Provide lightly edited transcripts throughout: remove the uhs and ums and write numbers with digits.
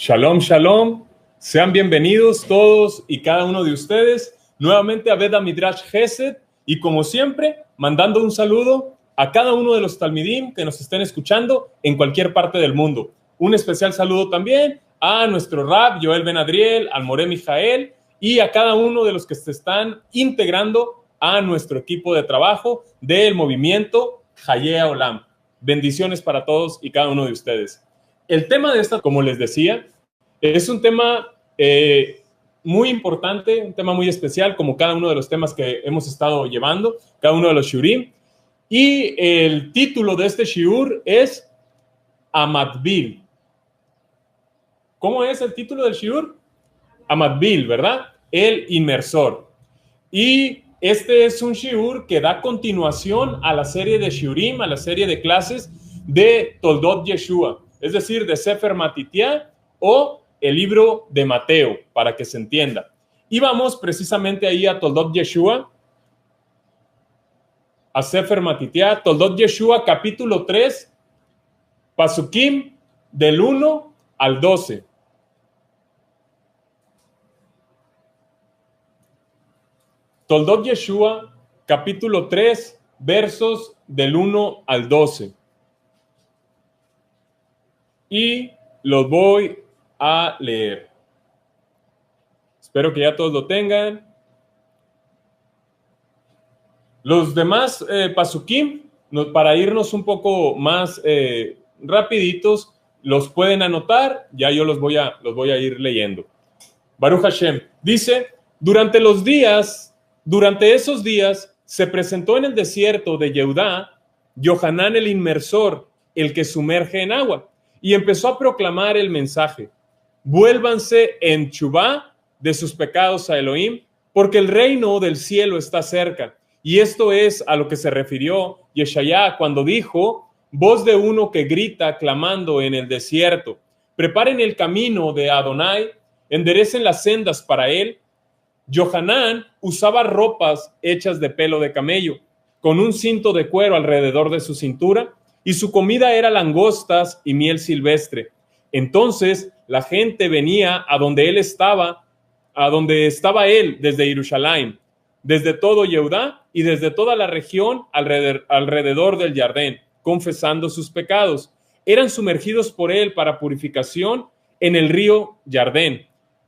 Shalom, shalom. Sean bienvenidos todos y cada uno de ustedes nuevamente a Bet Midrash Gesed y como siempre, mandando un saludo a cada uno de los talmidim que nos estén escuchando en cualquier parte del mundo. Un especial saludo también a nuestro Rab Joel Ben Adriel, al Moré Mijael y a cada uno de los que se están integrando a nuestro equipo de trabajo del movimiento Hayea Olam. Bendiciones para todos y cada uno de ustedes. El tema de esta, como les decía, es un tema muy importante, un tema muy especial, como cada uno de los temas que hemos estado llevando, cada uno de los shiurim. Y el título de este shiur es Amatbil. ¿Cómo es el título del shiur? Amatbil, ¿verdad? El inmersor. Y este es un shiur que da continuación a la serie de shiurim, a la serie de clases de Toldot Yeshua, es decir, de Sefer Matitya o el libro de Mateo, para que se entienda. Y vamos precisamente ahí a Toldot Yeshua, a Sefer Matitya, Toldot Yeshua, capítulo 3, Pasukim, del 1 al 12. Toldot Yeshua, capítulo 3, versos del 1 al 12. Y los voy a leer. Espero que ya todos lo tengan. Los demás pasukim, para irnos un poco más rapiditos, los pueden anotar, ya yo los voy a ir leyendo. Baruch Hashem dice, durante esos días se presentó en el desierto de Yehudá Yohanan el inmersor, el que sumerge en agua, y empezó a proclamar el mensaje: vuélvanse en teshuvá de sus pecados a Elohim, porque el reino del cielo está cerca. Y esto es a lo que se refirió Yeshaya cuando dijo: voz de uno que grita clamando en el desierto, preparen el camino de Adonai, enderecen las sendas para él. Yohanan usaba ropas hechas de pelo de camello, con un cinto de cuero alrededor de su cintura, y su comida era langostas y miel silvestre. Entonces la gente venía a donde él estaba, a donde estaba él desde Jerusalén, desde todo Yehudá y desde toda la región alrededor del Jardín, confesando sus pecados. Eran sumergidos por él para purificación en el río Jardín.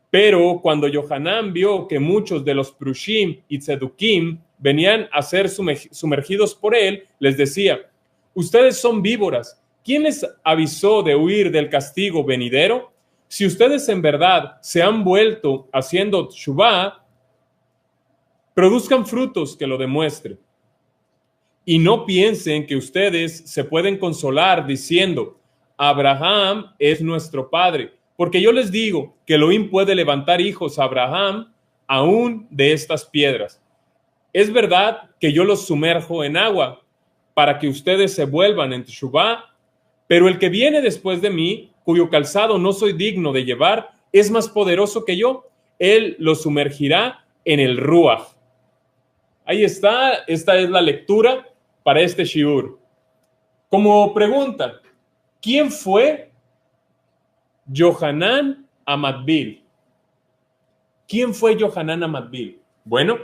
Pero cuando Yohanan vio que muchos de los Prushim y Tzedukim venían a ser sumergidos por él, les decía: ustedes son víboras. ¿Quién les avisó de huir del castigo venidero? Si ustedes en verdad se han vuelto haciendo teshuvá, produzcan frutos que lo demuestren. Y no piensen que ustedes se pueden consolar diciendo: Abraham es nuestro padre. Porque yo les digo que Elohim puede levantar hijos a Abraham aún de estas piedras. Es verdad que yo los sumerjo en agua para que ustedes se vuelvan en teshuvá, pero el que viene después de mí, cuyo calzado no soy digno de llevar, es más poderoso que yo. Él los sumergirá en el ruach. Ahí está, esta es la lectura para este shiur. Como pregunta, ¿quién fue Yohanan Amatbil? ¿Quién fue Yohanan Amatbil? Bueno,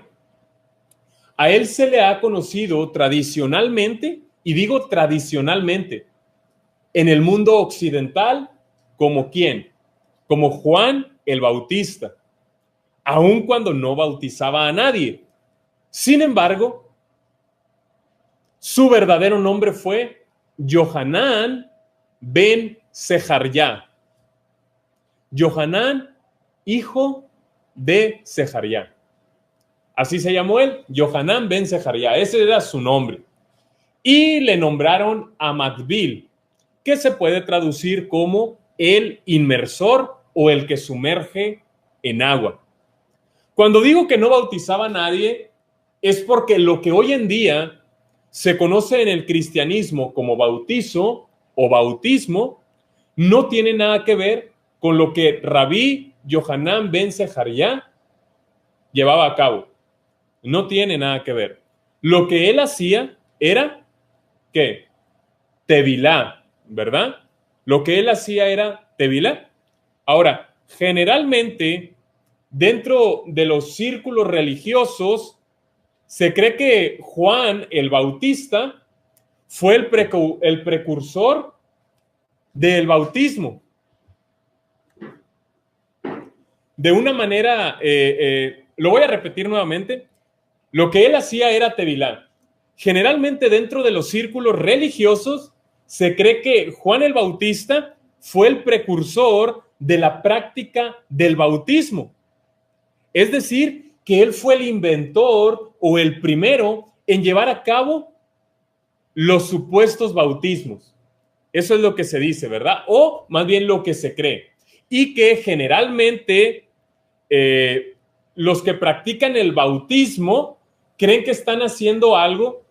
a él se le ha conocido tradicionalmente, y digo tradicionalmente, en el mundo occidental, como ¿quién? Como Juan el Bautista, aun cuando no bautizaba a nadie. Sin embargo, su verdadero nombre fue Yohanan ben Sejaryá. Yohanan, hijo de Sejaryá. Así se llamó él, Yohanan ben Sejaryá. Ese era su nombre. Y le nombraron Amatbil, que se puede traducir como el inmersor o el que sumerge en agua. Cuando digo que no bautizaba a nadie, es porque lo que hoy en día se conoce en el cristianismo como bautizo o bautismo no tiene nada que ver con lo que Rabí Yohanan ben Sejaryá llevaba a cabo. No tiene nada que ver. Lo que él hacía era, ¿qué? Tevilá, ¿verdad? Lo que él hacía era tevilá. Ahora, generalmente, dentro de los círculos religiosos, se cree que Juan el Bautista fue el precursor del bautismo. De una manera, lo voy a repetir nuevamente, lo que él hacía era tevilá. Generalmente dentro de los círculos religiosos se cree que Juan el Bautista fue el precursor de la práctica del bautismo. Es decir, que él fue el inventor o el primero en llevar a cabo los supuestos bautismos. Eso es lo que se dice, ¿verdad? O más bien lo que se cree. Y que generalmente los que practican el bautismo creen que están haciendo algo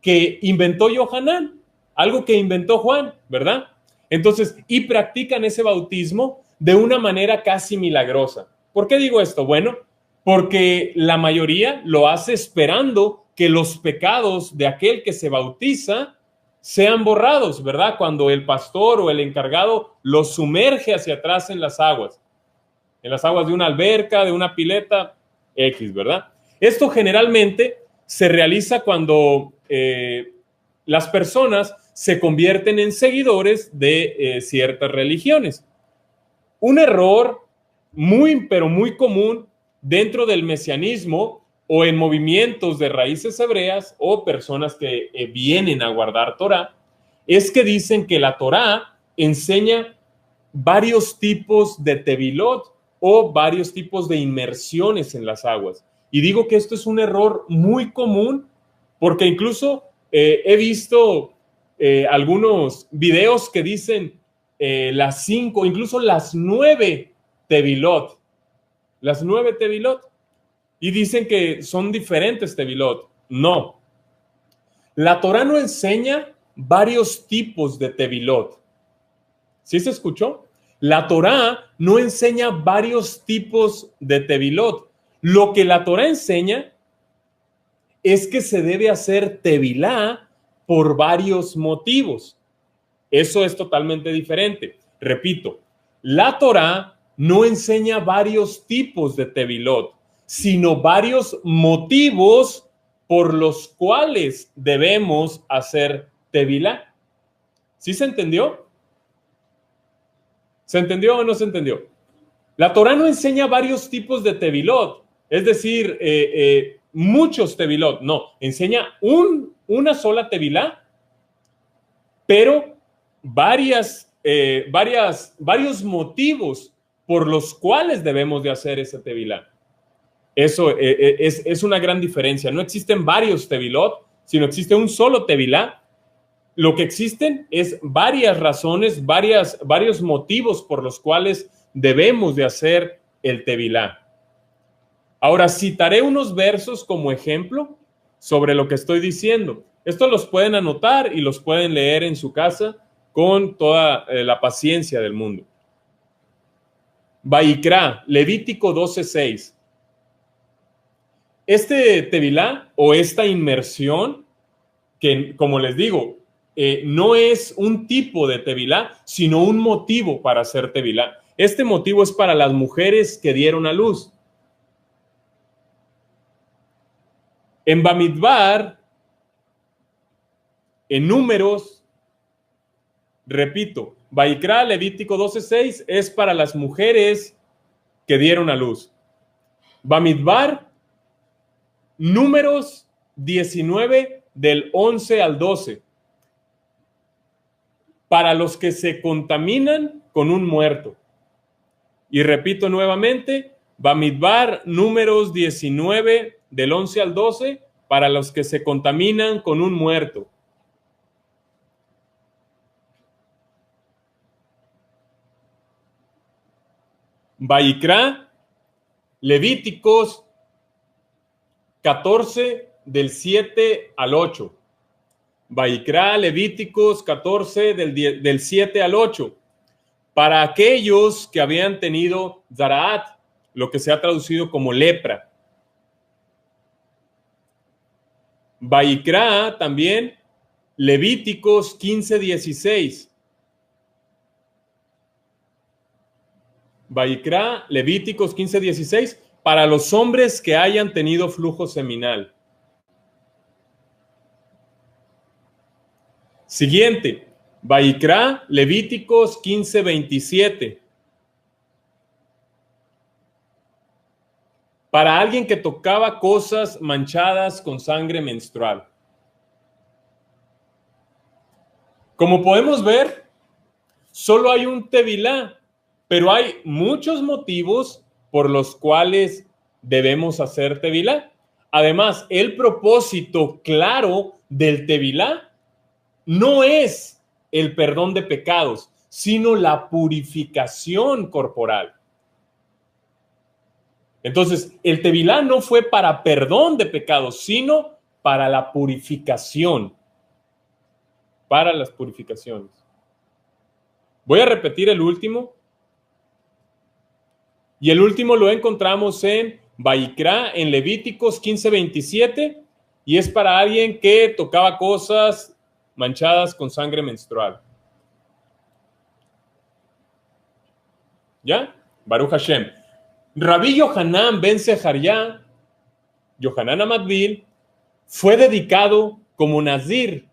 que inventó Yohanan, algo que inventó Juan, ¿verdad? Entonces, y practican ese bautismo de una manera casi milagrosa. ¿Por qué digo esto? Bueno, porque la mayoría lo hace esperando que los pecados de aquel que se bautiza sean borrados, ¿verdad? Cuando el pastor o el encargado los sumerge hacia atrás en las aguas de una alberca, de una pileta X, ¿verdad? Esto generalmente se realiza cuando las personas se convierten en seguidores de ciertas religiones. Un error muy, pero muy común dentro del mesianismo o en movimientos de raíces hebreas o personas que vienen a guardar Torah, es que dicen que la Torah enseña varios tipos de tevilot o varios tipos de inmersiones en las aguas. Y digo que esto es un error muy común porque incluso he visto algunos videos que dicen las 5, incluso las 9 tevilot. Las 9 tevilot. Y dicen que son diferentes tevilot. No. La Torah no enseña varios tipos de tevilot. ¿Sí se escuchó? La Torá no enseña varios tipos de tevilot. Lo que la Torá enseña es que se debe hacer tevilá por varios motivos. Eso es totalmente diferente. Repito, la Torá no enseña varios tipos de tevilot, sino varios motivos por los cuales debemos hacer tevilá. ¿Sí se entendió? ¿Se entendió o no se entendió? La Torá no enseña varios tipos de tevilot, es decir, muchos tevilot, no, enseña una sola tevilá, pero varios motivos por los cuales debemos de hacer esa tevilá. Eso es una gran diferencia. No existen varios tevilot, sino existe un solo tevilá. Lo que existen es varias razones, varios motivos por los cuales debemos de hacer el tevilá. Ahora citaré unos versos como ejemplo sobre lo que estoy diciendo. Estos los pueden anotar y los pueden leer en su casa con toda la paciencia del mundo. Vaikra, Levítico 12:6. Este tevilá o esta inmersión, que como les digo, no es un tipo de tevilá, sino un motivo para hacer tevilá. Este motivo es para las mujeres que dieron a luz. En Bamidbar, en Números, repito, Vaikra, Levítico 12:6 es para las mujeres que dieron a luz. Bamidbar, Números 19 del 11 al 12. Para los que se contaminan con un muerto. Y repito nuevamente, Bamidbar, Números 19 del 11 al 12, para los que se contaminan con un muerto. Vaikra, Levíticos 14 del 7 al 8. Vaikra, Levíticos 14 del 7 al 8. Para aquellos que habían tenido Zaraat, lo que se ha traducido como lepra. Vaikra también, Levíticos 15:16. Vaikra, Levíticos 15:16, para los hombres que hayan tenido flujo seminal. Siguiente, Vaikra, Levíticos 15:27. Para alguien que tocaba cosas manchadas con sangre menstrual. Como podemos ver, solo hay un tevilá, pero hay muchos motivos por los cuales debemos hacer tevilá. Además, el propósito claro del tevilá no es el perdón de pecados, sino la purificación corporal. Entonces, el tevilá no fue para perdón de pecados, sino para la purificación, para las purificaciones. Voy a repetir el último. Y el último lo encontramos en Vaikra, en Levíticos 15:27, y es para alguien que tocaba cosas manchadas con sangre menstrual. ¿Ya? Baruch Hashem. Rabí Yohanan ben Sejaria, Yohanan Amadbil, fue dedicado como nazir.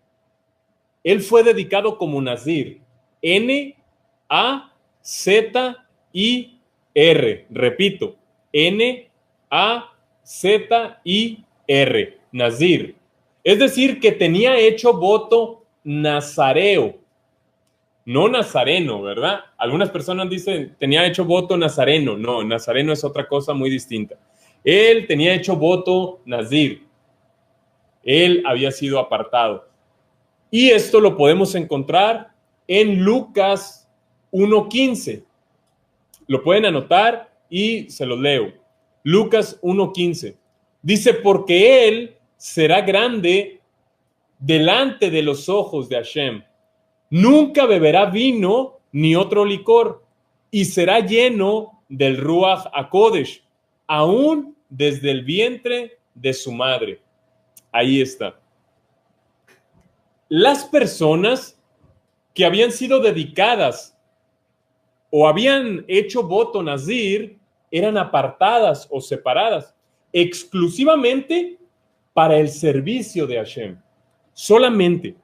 Él fue dedicado como nazir. N-A-Z-I-R. Repito, N-A-Z-I-R. Nazir. Es decir, que tenía hecho voto nazareo. No nazareno, ¿verdad? Algunas personas dicen, tenía hecho voto nazareno. No, nazareno es otra cosa muy distinta. Él tenía hecho voto nazir. Él había sido apartado. Y esto lo podemos encontrar en Lucas 1:15. Lo pueden anotar y se los leo. Lucas 1:15. Dice, porque él será grande delante de los ojos de Hashem. Nunca beberá vino ni otro licor, y será lleno del Ruach HaKodesh, aún desde el vientre de su madre. Ahí está. Las personas que habían sido dedicadas o habían hecho voto nazir eran apartadas o separadas exclusivamente para el servicio de Hashem. Solamente.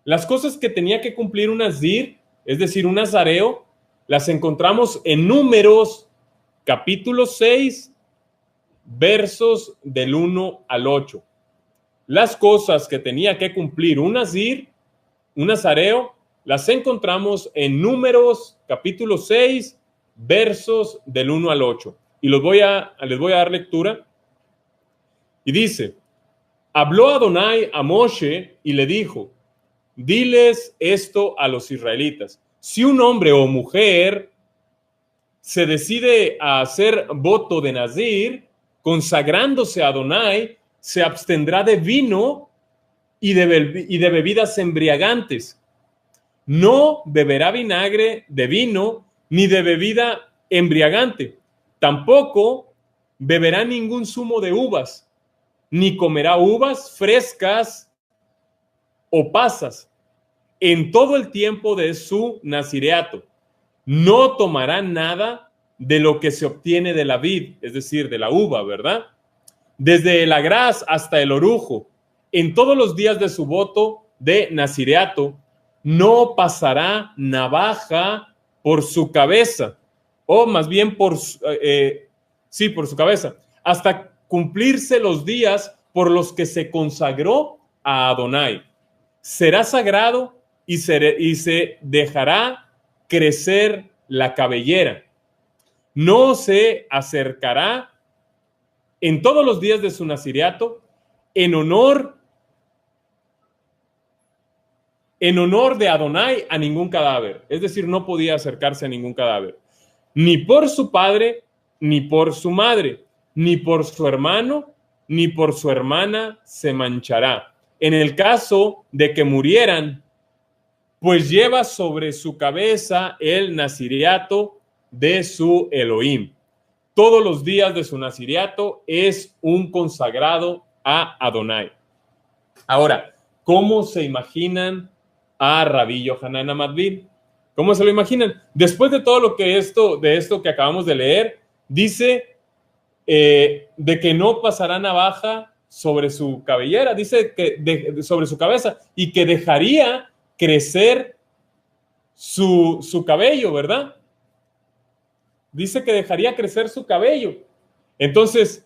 Las cosas que tenía que cumplir un nazir, es decir, un nazareo, las encontramos en Números, capítulo 6, versos del 1 al 8. Las cosas que tenía que cumplir un nazir, un nazareo, las encontramos en Números, capítulo 6, versos del 1 al 8. Y les voy a dar lectura. Y dice, habló Adonai a Moshe y le dijo, diles esto a los israelitas. Si un hombre o mujer se decide a hacer voto de nazir, consagrándose a Adonai, se abstendrá de vino y de bebidas embriagantes. No beberá vinagre de vino ni de bebida embriagante. Tampoco beberá ningún zumo de uvas, ni comerá uvas frescas o pasas en todo el tiempo de su nazireato. No tomará nada de lo que se obtiene de la vid, es decir, de la uva, ¿verdad? Desde el agraz hasta el orujo, en todos los días de su voto de nazireato, no pasará navaja por su cabeza, o más bien por su cabeza, hasta cumplirse los días por los que se consagró a Adonai. Será sagrado y se dejará crecer la cabellera. No se acercará en todos los días de su nazireato en honor de Adonai a ningún cadáver. Es decir, no podía acercarse a ningún cadáver. Ni por su padre, ni por su madre, ni por su hermano, ni por su hermana se manchará. En el caso de que murieran, pues lleva sobre su cabeza el nazireato de su Elohim. Todos los días de su nazireato es un consagrado a Adonai. Ahora, ¿cómo se imaginan a Rabí Yohanan Amadbil? ¿Cómo se lo imaginan? Después de todo de esto que acabamos de leer, dice de que no pasará navaja sobre su cabellera, dice que sobre su cabeza, y que dejaría crecer su cabello, ¿verdad? Dice que dejaría crecer su cabello. Entonces,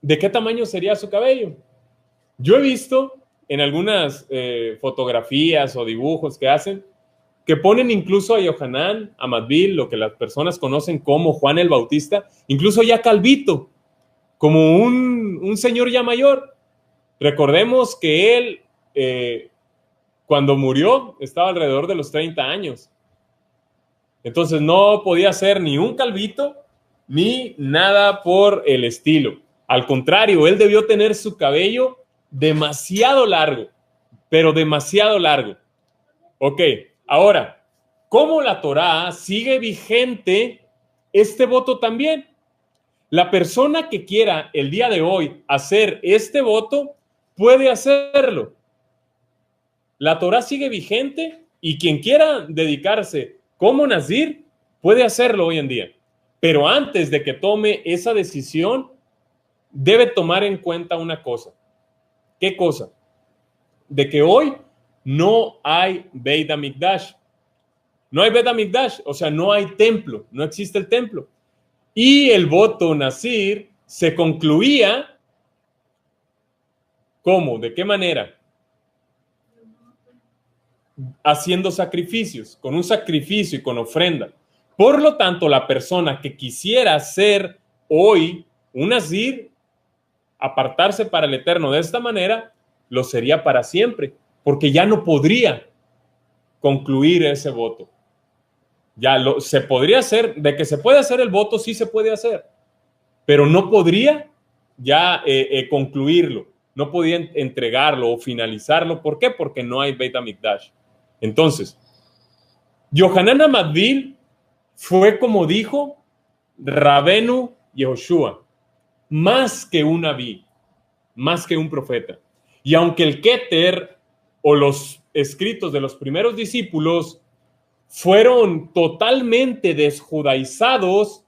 ¿de qué tamaño sería su cabello? Yo he visto en algunas fotografías o dibujos que hacen, que ponen incluso a Yohanan, a Matbil, lo que las personas conocen como Juan el Bautista, incluso ya calvito, como un señor ya mayor. Recordemos que él, cuando murió, estaba alrededor de los 30 años. Entonces no podía ser ni un calvito, ni nada por el estilo. Al contrario, él debió tener su cabello demasiado largo, pero demasiado largo. Ok, ahora, ¿cómo la Torá sigue vigente este voto también? La persona que quiera el día de hoy hacer este voto puede hacerlo. La Torá sigue vigente y quien quiera dedicarse como nazir puede hacerlo hoy en día. Pero antes de que tome esa decisión, debe tomar en cuenta una cosa. ¿Qué cosa? De que hoy no hay Beit HaMikdash. No hay Beit HaMikdash, o sea, no hay templo, no existe el templo. Y el voto nazir se concluía, ¿cómo? ¿De qué manera? Haciendo sacrificios, con un sacrificio y con ofrenda. Por lo tanto, la persona que quisiera ser hoy un nazir, apartarse para el eterno de esta manera, lo sería para siempre, porque ya no podría concluir ese voto. Se podría hacer, de que se puede hacer el voto, sí se puede hacer, pero no podría ya concluirlo, no podía entregarlo o finalizarlo. ¿Por qué? Porque no hay Beit HaMikdash. Entonces, Yohanan HaMatbil fue, como dijo Rabenu Yehoshua, más que un Naví, más que un profeta. Y aunque el Keter o los escritos de los primeros discípulos fueron totalmente desjudaizados,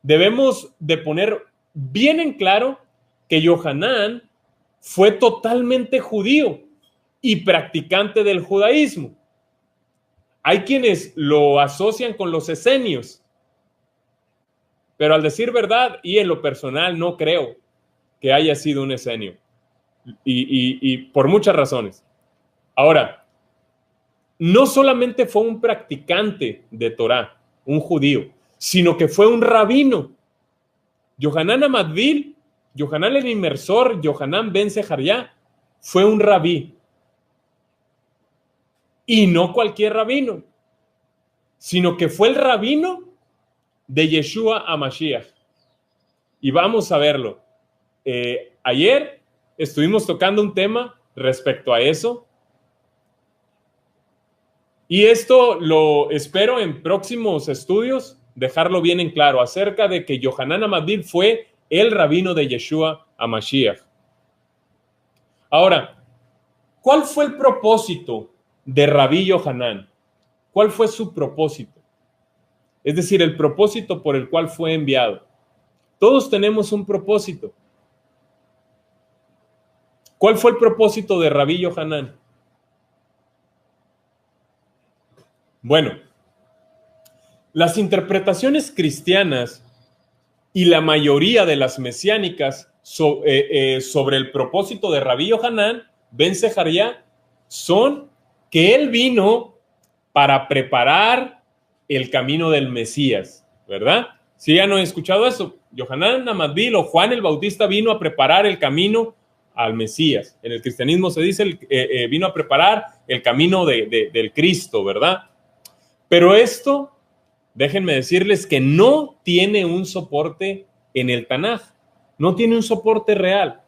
debemos de poner bien en claro que Yohanan fue totalmente judío y practicante del judaísmo. Hay quienes lo asocian con los esenios, pero al decir verdad y en lo personal no creo que haya sido un esenio, y por muchas razones. Ahora, no solamente fue un practicante de Torah, un judío, sino que fue un rabino. Yohanan HaMatbil, Yohanan el Inmersor, Yohanan ben Zeharia, fue un rabí. Y no cualquier rabino, sino que fue el rabino de Yeshua HaMashiach. Y vamos a verlo. Ayer estuvimos tocando un tema respecto a eso. Y esto lo espero en próximos estudios dejarlo bien en claro acerca de que Yohanan HaMatbil fue el rabino de Yeshua HaMashiach. Ahora, ¿cuál fue el propósito de Rabí Yohanan? ¿Cuál fue su propósito? Es decir, el propósito por el cual fue enviado. Todos tenemos un propósito. ¿Cuál fue el propósito de Rabí Yohanan? Bueno, las interpretaciones cristianas y la mayoría de las mesiánicas sobre el propósito de Rabí Yohanan ben Zeharia son que él vino para preparar el camino del Mesías, ¿verdad? Si ya no he escuchado eso, Yohanan HaMatbil o Juan el Bautista vino a preparar el camino al Mesías. En el cristianismo se dice vino a preparar el camino del Cristo, ¿verdad? Pero esto, déjenme decirles que no tiene un soporte en el Tanaj, no tiene un soporte real.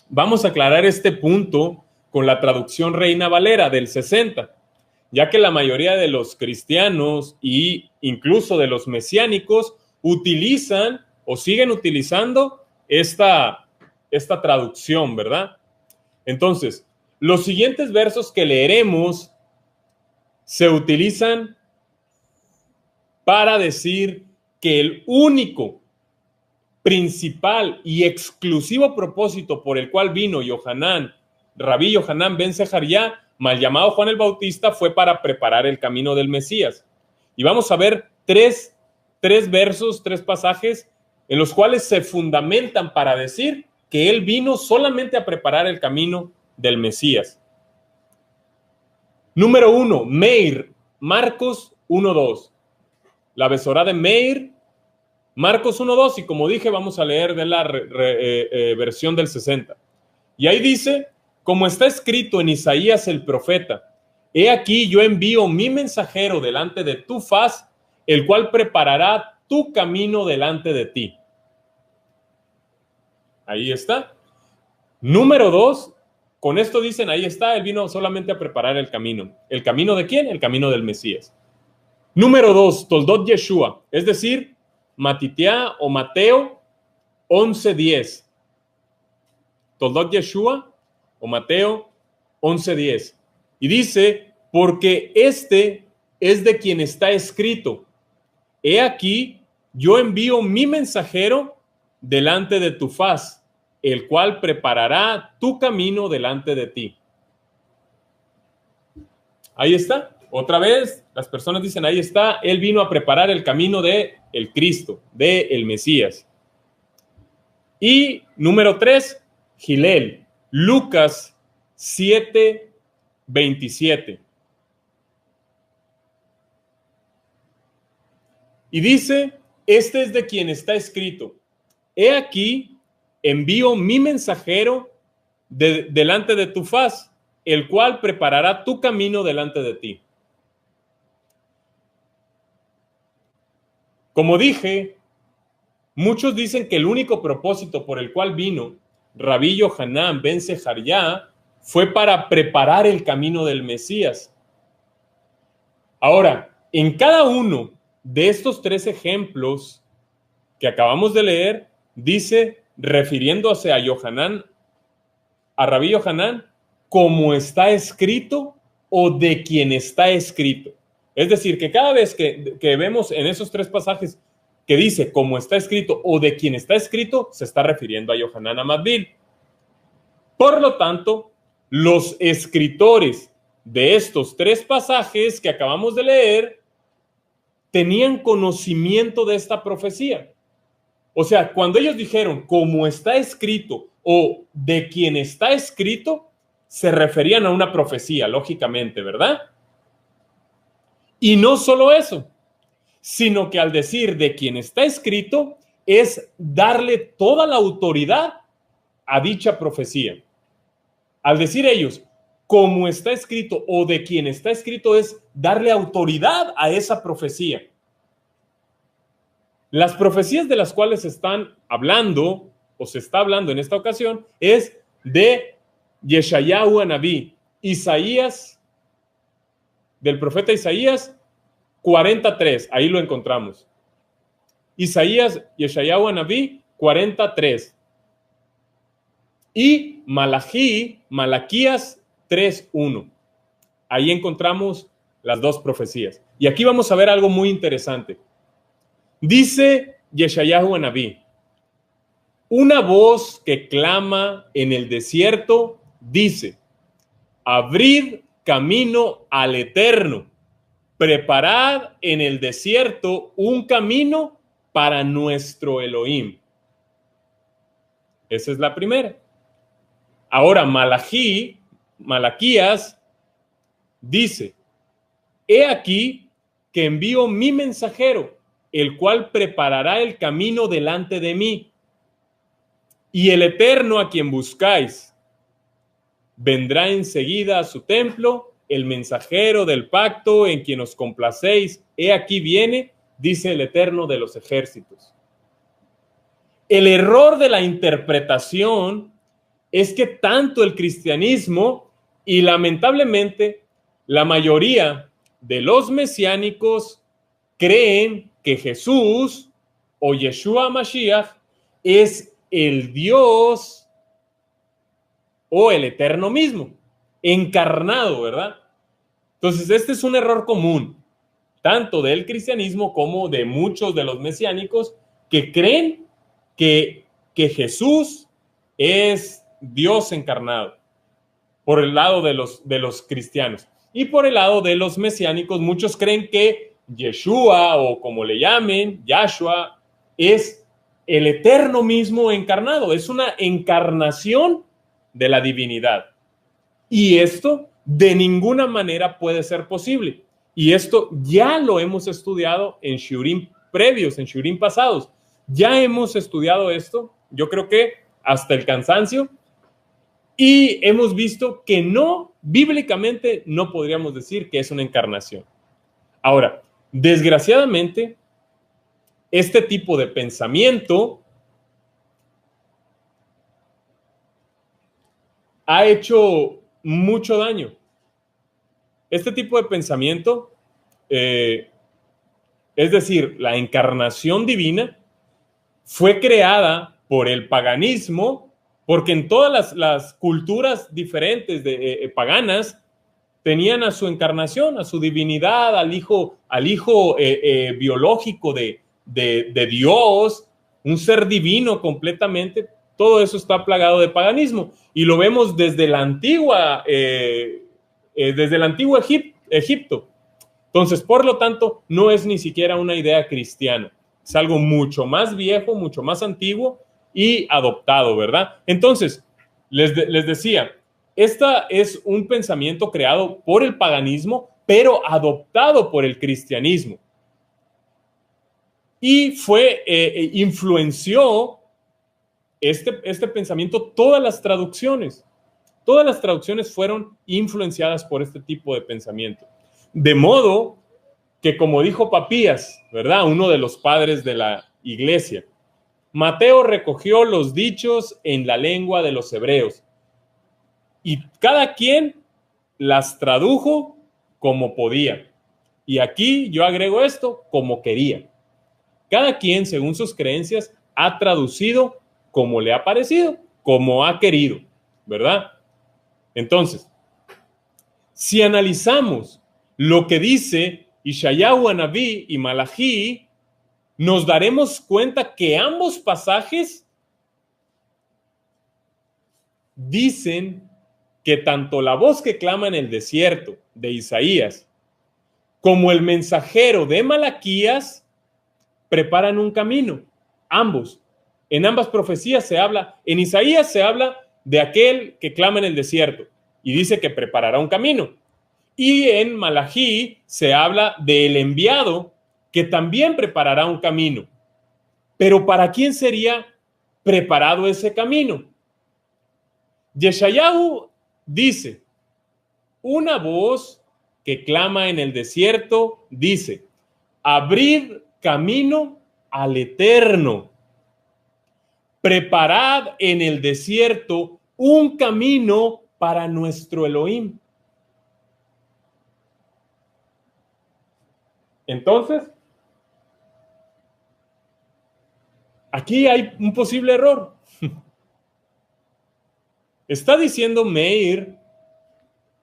Vamos a aclarar este punto con la traducción Reina Valera del 60, ya que la mayoría de los cristianos e incluso de los mesiánicos utilizan o siguen utilizando esta traducción, ¿verdad? Entonces, los siguientes versos que leeremos se utilizan para decir que el único, principal y exclusivo propósito por el cual vino Rabí Yohanan ben Zeharia, mal llamado Juan el Bautista, fue para preparar el camino del Mesías. Y vamos a ver tres versos, tres pasajes en los cuales se fundamentan para decir que él vino solamente a preparar el camino del Mesías. Número 1, Meir, Marcos 1:2. La Besorá de Meir, Marcos 1:2, y como dije, vamos a leer de la versión del 60. Y ahí dice, como está escrito en Isaías el profeta, he aquí yo envío mi mensajero delante de tu faz, el cual preparará tu camino delante de ti. Ahí está. Número 2, con esto dicen, ahí está, él vino solamente a preparar el camino. ¿El camino de quién? El camino del Mesías. Número 2, Toldot Yeshua, es decir, Matitiá o Mateo 11:10. Toldot Yeshua o Mateo 11:10. Y dice, porque este es de quien está escrito. He aquí, yo envío mi mensajero delante de tu faz, el cual preparará tu camino delante de ti. Ahí está. Otra vez, las personas dicen, ahí está, él vino a preparar el camino de el Cristo, de el Mesías. Y número 3, Gilel, Lucas 7:27. Y dice, este es de quien está escrito, he aquí, envío mi mensajero delante de tu faz, el cual preparará tu camino delante de ti. Como dije, muchos dicen que el único propósito por el cual vino Rabí Yohanan ben Zeharia fue para preparar el camino del Mesías. Ahora, en cada uno de estos 3 ejemplos que acabamos de leer, dice, refiriéndose a Rabí Yohanan, como está escrito o de quien está escrito. Es decir, que cada vez que vemos en esos 3 pasajes que dice como está escrito o de quien está escrito, se está refiriendo a Yohanan Amadbil. Por lo tanto, los escritores de estos 3 pasajes que acabamos de leer tenían conocimiento de esta profecía. O sea, cuando ellos dijeron como está escrito o de quien está escrito, se referían a una profecía, lógicamente, ¿verdad? Y no solo eso, sino que al decir de quien está escrito es darle toda la autoridad a dicha profecía. Al decir ellos, como está escrito o de quien está escrito, es darle autoridad a esa profecía. Las profecías de las cuales se están hablando o se está hablando en esta ocasión es de Yeshayahu Anabí, Isaías, del profeta Isaías 43, ahí lo encontramos. Isaías, Yeshayahu Anabí 43. Y Malaquías 3:1. Ahí encontramos las 2 profecías. Y aquí vamos a ver algo muy interesante. Dice Yeshayahu Anabí, una voz que clama en el desierto dice, abrid camino al Eterno, preparad en el desierto un camino para nuestro Elohim. Esa es la primera. Ahora Malaquías dice, he aquí que envío mi mensajero, el cual preparará el camino delante de mí. Y el Eterno a quien buscáis vendrá enseguida a su templo, el mensajero del pacto en quien os complacéis. He aquí viene, dice el Eterno de los ejércitos. El error de la interpretación es que tanto el cristianismo y lamentablemente la mayoría de los mesiánicos creen que Jesús o Yeshua Mashiach es el Dios o el Eterno mismo, encarnado, ¿verdad? Entonces, este es un error común, tanto del cristianismo como de muchos de los mesiánicos que creen que Jesús es Dios encarnado, por el lado de los cristianos. Y por el lado de los mesiánicos, muchos creen que Yeshua, o como le llamen, Yahshua, es el eterno mismo encarnado, es una encarnación de la divinidad. Y esto de ninguna manera puede ser posible. Y esto ya lo hemos estudiado en shiurim previos, en shiurim pasados. Ya hemos estudiado esto, yo creo que hasta el cansancio, y hemos visto que no, bíblicamente no podríamos decir que es una encarnación. Ahora, desgraciadamente, este tipo de pensamiento ha hecho mucho daño. Este tipo de pensamiento, es decir, la encarnación divina, fue creada por el paganismo, porque en todas las culturas diferentes paganas tenían a su encarnación, a su divinidad, al hijo biológico de Dios, un ser divino completamente. Todo eso está plagado de paganismo y lo vemos desde la antigua Egipto. Entonces, por lo tanto, no es ni siquiera una idea cristiana. Es algo mucho más viejo, mucho más antiguo y adoptado, ¿verdad? Entonces, les decía, esta es un pensamiento creado por el paganismo, pero adoptado por el cristianismo. Y influenció este pensamiento todas las traducciones. Todas las traducciones fueron influenciadas por este tipo de pensamiento. De modo que, como dijo Papías, ¿verdad? Uno de los padres de la iglesia, Mateo recogió los dichos en la lengua de los hebreos y cada quien las tradujo como podía. Y aquí yo agrego esto, como quería. Cada quien, según sus creencias, ha traducido como le ha parecido, como ha querido, ¿verdad? Entonces, si analizamos lo que dice Ishayahu Anabí y Malají, nos daremos cuenta que ambos pasajes dicen que tanto la voz que clama en el desierto de Isaías como el mensajero de Malaquías preparan un camino. Ambos. En ambas profecías se habla, en Isaías se habla de aquel que clama en el desierto y dice que preparará un camino. Y en Malají se habla del enviado que también preparará un camino. Pero ¿para quién sería preparado ese camino? Yeshayahu dice, una voz que clama en el desierto dice, abrid camino al Eterno, preparad en el desierto un camino para nuestro Elohim. Entonces, aquí hay un posible error. Está diciendo Meir,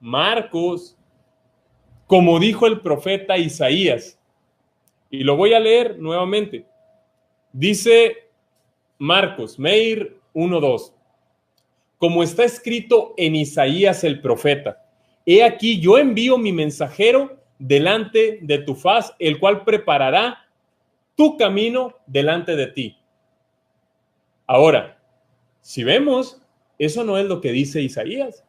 Marcos, como dijo el profeta Isaías. Y lo voy a leer nuevamente. Dice Marcos, Meir 1:2. Como está escrito en Isaías el profeta, he aquí yo envío mi mensajero delante de tu faz, el cual preparará tu camino delante de ti. Ahora, si vemos, eso no es lo que dice Isaías.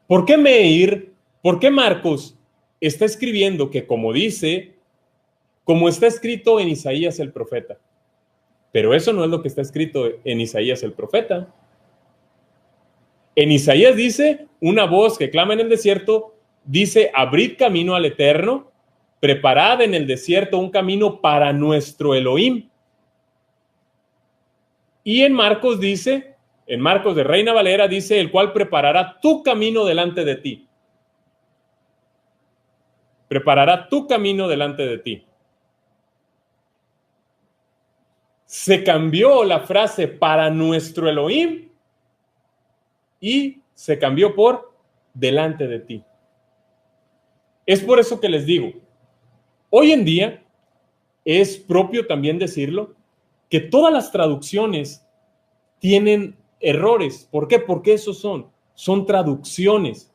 ¿Por qué Meir, por qué Marcos está escribiendo que como está escrito en Isaías el profeta? Pero eso no es lo que está escrito en Isaías el profeta. En Isaías dice, una voz que clama en el desierto, dice, abrid camino al Eterno, preparad en el desierto un camino para nuestro Elohim. Y en Marcos dice, en Marcos de Reina Valera dice, el cual preparará tu camino delante de ti. Preparará tu camino delante de ti. Se cambió la frase para nuestro Elohim y se cambió por delante de ti. Es por eso que les digo, hoy en día es propio también decirlo, que todas las traducciones tienen errores. ¿Por qué? Porque esos son traducciones.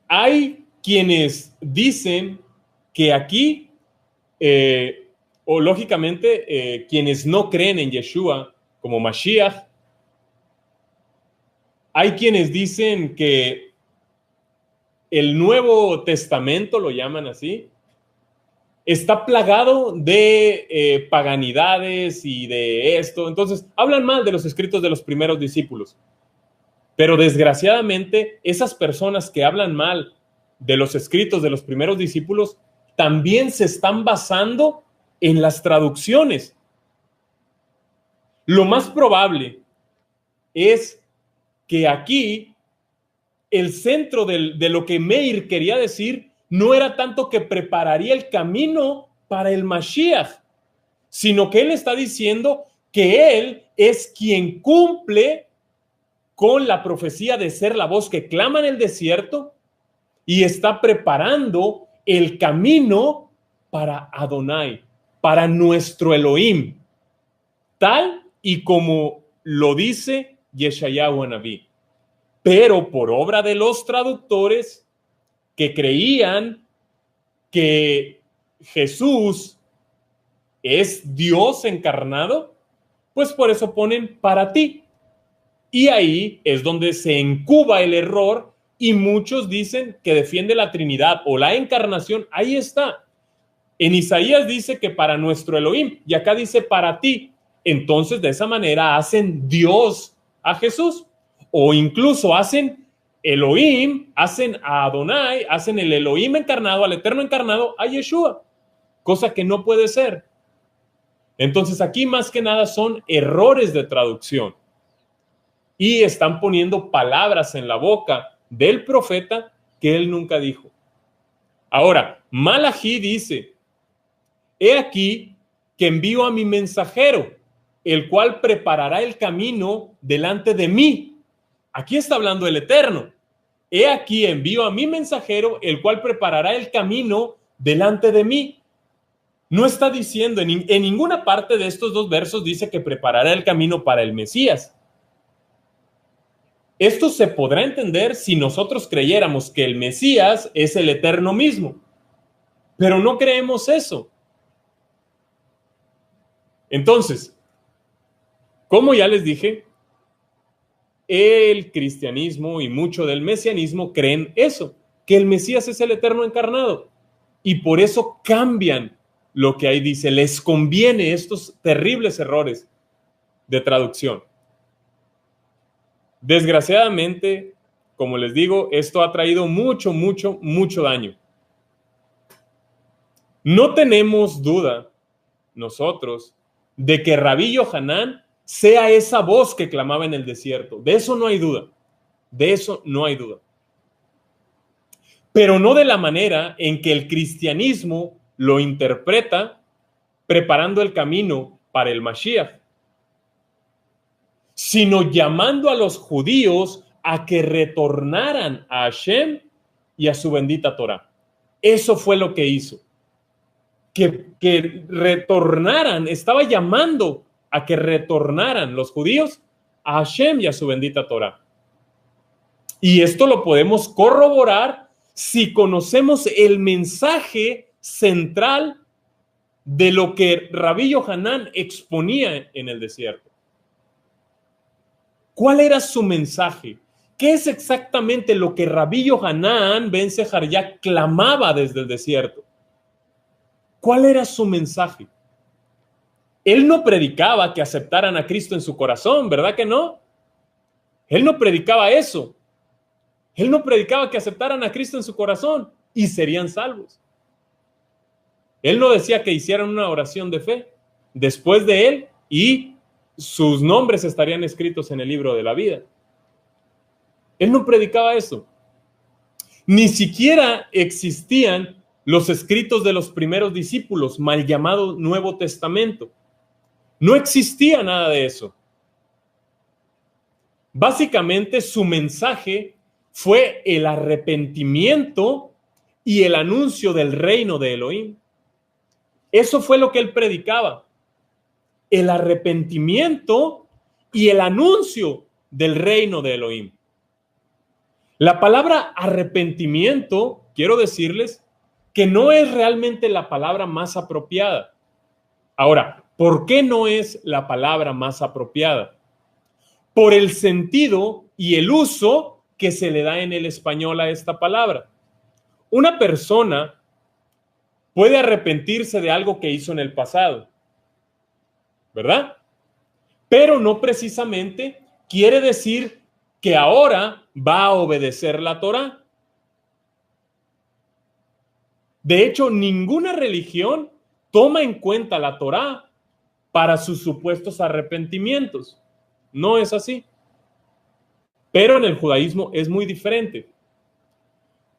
Hay quienes dicen que aquí, o lógicamente, quienes no creen en Yeshua como Mashiach, hay quienes dicen que el Nuevo Testamento, lo llaman así, está plagado de paganidades y de esto. Entonces, hablan mal de los escritos de los primeros discípulos. Pero desgraciadamente, esas personas que hablan mal de los escritos de los primeros discípulos también se están basando en las traducciones. Lo más probable es que aquí el centro de lo que Meir quería decir no era tanto que prepararía el camino para el Mashiach, sino que él está diciendo que él es quien cumple con la profecía de ser la voz que clama en el desierto y está preparando el camino para Adonai, para nuestro Elohim, tal y como lo dice Yeshayahu Anabí. Pero por obra de los traductores que creían que Jesús es Dios encarnado, pues por eso ponen para ti. Y ahí es donde se encuba el error y muchos dicen que defiende la Trinidad o la encarnación. Ahí está. En Isaías dice que para nuestro Elohim y acá dice para ti. Entonces de esa manera hacen Dios a Jesús o incluso hacen Elohim, hacen a Adonai, hacen el Elohim encarnado, al Eterno encarnado, a Yeshua, cosa que no puede ser. Entonces aquí más que nada son errores de traducción y están poniendo palabras en la boca del profeta que él nunca dijo. Ahora, Malachi dice, he aquí que envío a mi mensajero, el cual preparará el camino delante de mí. Aquí está hablando el Eterno. He aquí envío a mi mensajero, el cual preparará el camino delante de mí. No está diciendo, en ninguna parte de estos dos versos dice que preparará el camino para el Mesías. Esto se podrá entender si nosotros creyéramos que el Mesías es el Eterno mismo, pero no creemos eso. Entonces, como ya les dije, el cristianismo y mucho del mesianismo creen eso, que el Mesías es el Eterno encarnado, y por eso cambian lo que ahí dice, les conviene estos terribles errores de traducción. Desgraciadamente, como les digo, esto ha traído mucho daño. No tenemos duda nosotros de que Rabí Yohanan sea esa voz que clamaba en el desierto. De eso no hay duda. De eso no hay duda. Pero no de la manera en que el cristianismo lo interpreta preparando el camino para el Mashiach, sino llamando a los judíos a que retornaran a Hashem y a su bendita Torah. Eso fue lo que hizo. Que retornaran, estaba llamando a que retornaran los judíos a Hashem y a su bendita Torah. Y esto lo podemos corroborar si conocemos el mensaje central de lo que Rabí Yohanan exponía en el desierto. ¿Cuál era su mensaje? ¿Qué es exactamente lo que Rabí Yohanan ben Sejaria clamaba desde el desierto? ¿Cuál era su mensaje? Él no predicaba que aceptaran a Cristo en su corazón, ¿verdad que no? Él no predicaba eso. Él no predicaba que aceptaran a Cristo en su corazón y serían salvos. Él no decía que hicieran una oración de fe después de él y sus nombres estarían escritos en el libro de la vida. Él no predicaba eso. Ni siquiera existían los escritos de los primeros discípulos, mal llamado Nuevo Testamento. No existía nada de eso. Básicamente su mensaje fue el arrepentimiento y el anuncio del reino de Elohim. Eso fue lo que él predicaba. El arrepentimiento y el anuncio del reino de Elohim. La palabra arrepentimiento, quiero decirles que no es realmente la palabra más apropiada. Ahora, ¿por qué no es la palabra más apropiada? Por el sentido y el uso que se le da en el español a esta palabra. Una persona puede arrepentirse de algo que hizo en el pasado, ¿verdad? Pero no precisamente quiere decir que ahora va a obedecer la Torá. De hecho, ninguna religión toma en cuenta la Torá para sus supuestos arrepentimientos. No es así. Pero en el judaísmo es muy diferente.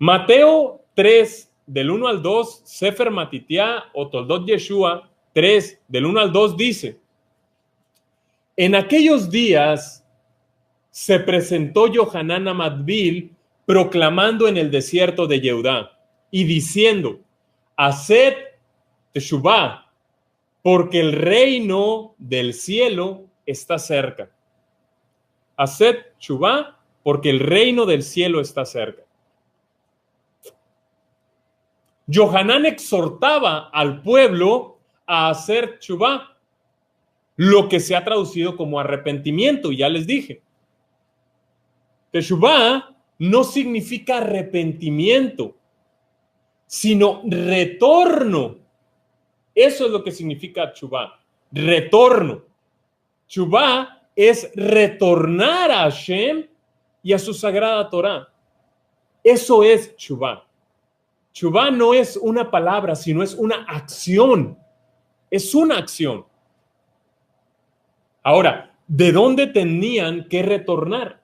Mateo 3, del 1 al 2, Sefer Matitiá o Toldot Yeshua 3, del 1 al 2 dice: en aquellos días se presentó Yohanan a Matbil proclamando en el desierto de Yehudá y diciendo: haced teshuvá, porque el reino del cielo está cerca. Haced teshuvá, porque el reino del cielo está cerca. Yohanan exhortaba al pueblo a hacer teshuvá, lo que se ha traducido como arrepentimiento, ya les dije. Teshuvá no significa arrepentimiento, sino retorno. Eso es lo que significa teshuvá, retorno. Teshuvá es retornar a Hashem y a su sagrada Torá. Eso es teshuvá. Teshuvá no es una palabra, sino es una acción. Es una acción. Ahora, ¿de dónde tenían que retornar?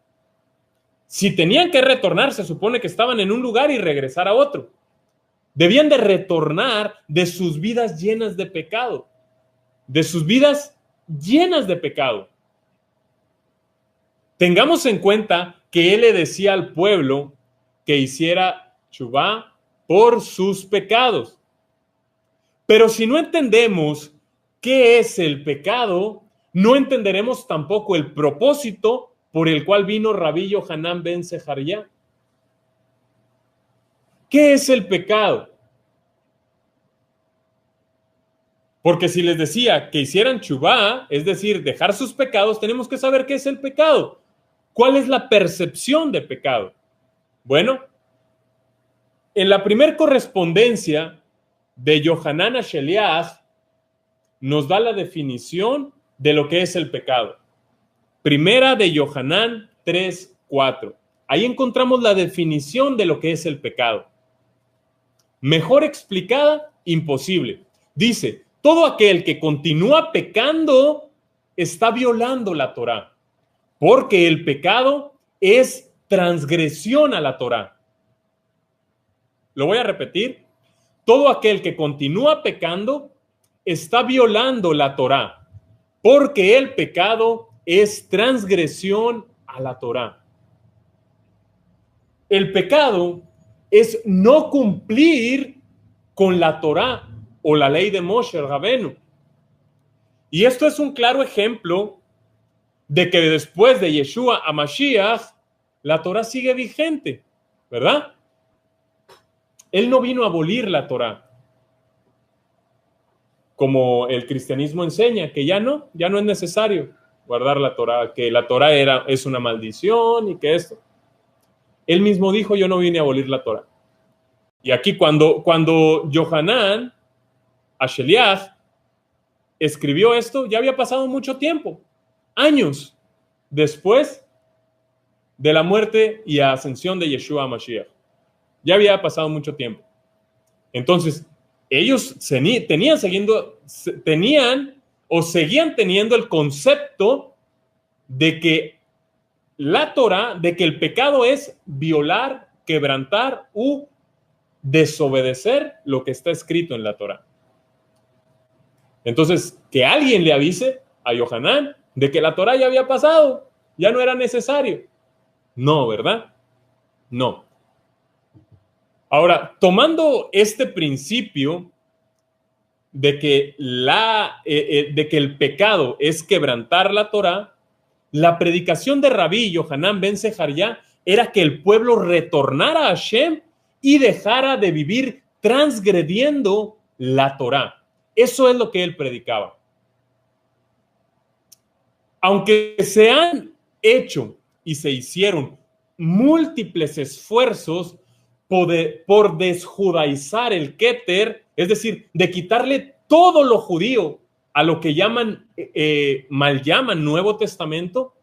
Si tenían que retornar, se supone que estaban en un lugar y regresar a otro. Debían de retornar de sus vidas llenas de pecado. De sus vidas llenas de pecado. Tengamos en cuenta que él le decía al pueblo que hiciera teshuvá por sus pecados. Pero si no entendemos qué es el pecado, no entenderemos tampoco el propósito por el cual vino Rabí Yohanan ben Zeharia. ¿Qué es el pecado? Porque si les decía que hicieran teshuvá, es decir, dejar sus pecados, tenemos que saber qué es el pecado. ¿Cuál es la percepción de pecado? Bueno, en la primer correspondencia de Yohanan a Sheliach nos da la definición de lo que es el pecado. Primera de Yohanan 3:4. Ahí encontramos la definición de lo que es el pecado. Mejor explicada, imposible. Dice: todo aquel que continúa pecando está violando la Torá, porque el pecado es transgresión a la Torá. Lo voy a repetir. Todo aquel que continúa pecando está violando la Torá, porque el pecado es transgresión a la Torá. El pecado es no cumplir con la Torá o la ley de Moshe Rabenu. Y esto es un claro ejemplo de que después de Yeshua a Mashiach, la Torá sigue vigente, ¿verdad? Él no vino a abolir la Torá, como el cristianismo enseña, que ya no es necesario guardar la Torá, que la Torá es una maldición y que esto. Él mismo dijo: yo no vine a abolir la Torá. Y aquí cuando Yohanan a Sheliach escribió esto, ya había pasado mucho tiempo, años después de la muerte y ascensión de Yeshua a Mashiach. Ya había pasado mucho tiempo. Entonces, ellos tenían o seguían teniendo el concepto de que la Torá, de que el pecado es violar, quebrantar u desobedecer lo que está escrito en la Torá. Entonces, que alguien le avise a Yohanan de que la Torá ya había pasado, ya no era necesario. No, ¿verdad? No. Ahora, tomando este principio de que, de que el pecado es quebrantar la Torá, la predicación de Rabí Yohanan ben Zeharia era que el pueblo retornara a Hashem y dejara de vivir transgrediendo la Torá. Eso es lo que él predicaba. Aunque se han hecho y se hicieron múltiples esfuerzos por desjudaizar el Keter, es decir, de quitarle todo lo judío a lo que mal llaman Nuevo Testamento,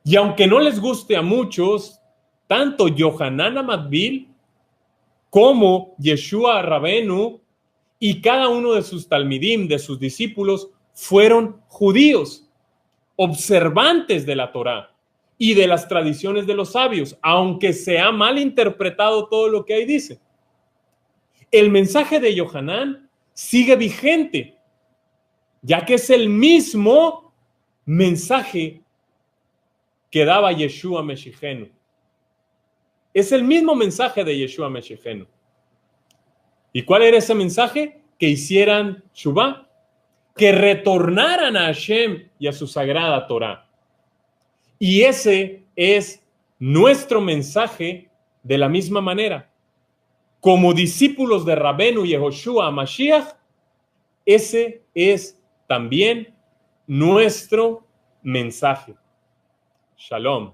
y aunque no les guste a muchos, tanto Yohanan Amatbil como Yeshua Rabenu y cada uno de sus talmidim, de sus discípulos, fueron judíos, observantes de la Torá y de las tradiciones de los sabios, aunque se ha mal interpretado todo lo que ahí dice. El mensaje de Yohanan sigue vigente, ya que es el mismo mensaje que daba Yeshua Meshijenu. Es el mismo mensaje de Yeshua Meshijenu. ¿Y cuál era ese mensaje? Que hicieran Shuvá, que retornaran a Hashem y a su sagrada Torá. Y ese es nuestro mensaje de la misma manera. Como discípulos de Rabenu Yehoshua Mashiach, ese es también nuestro mensaje. Shalom.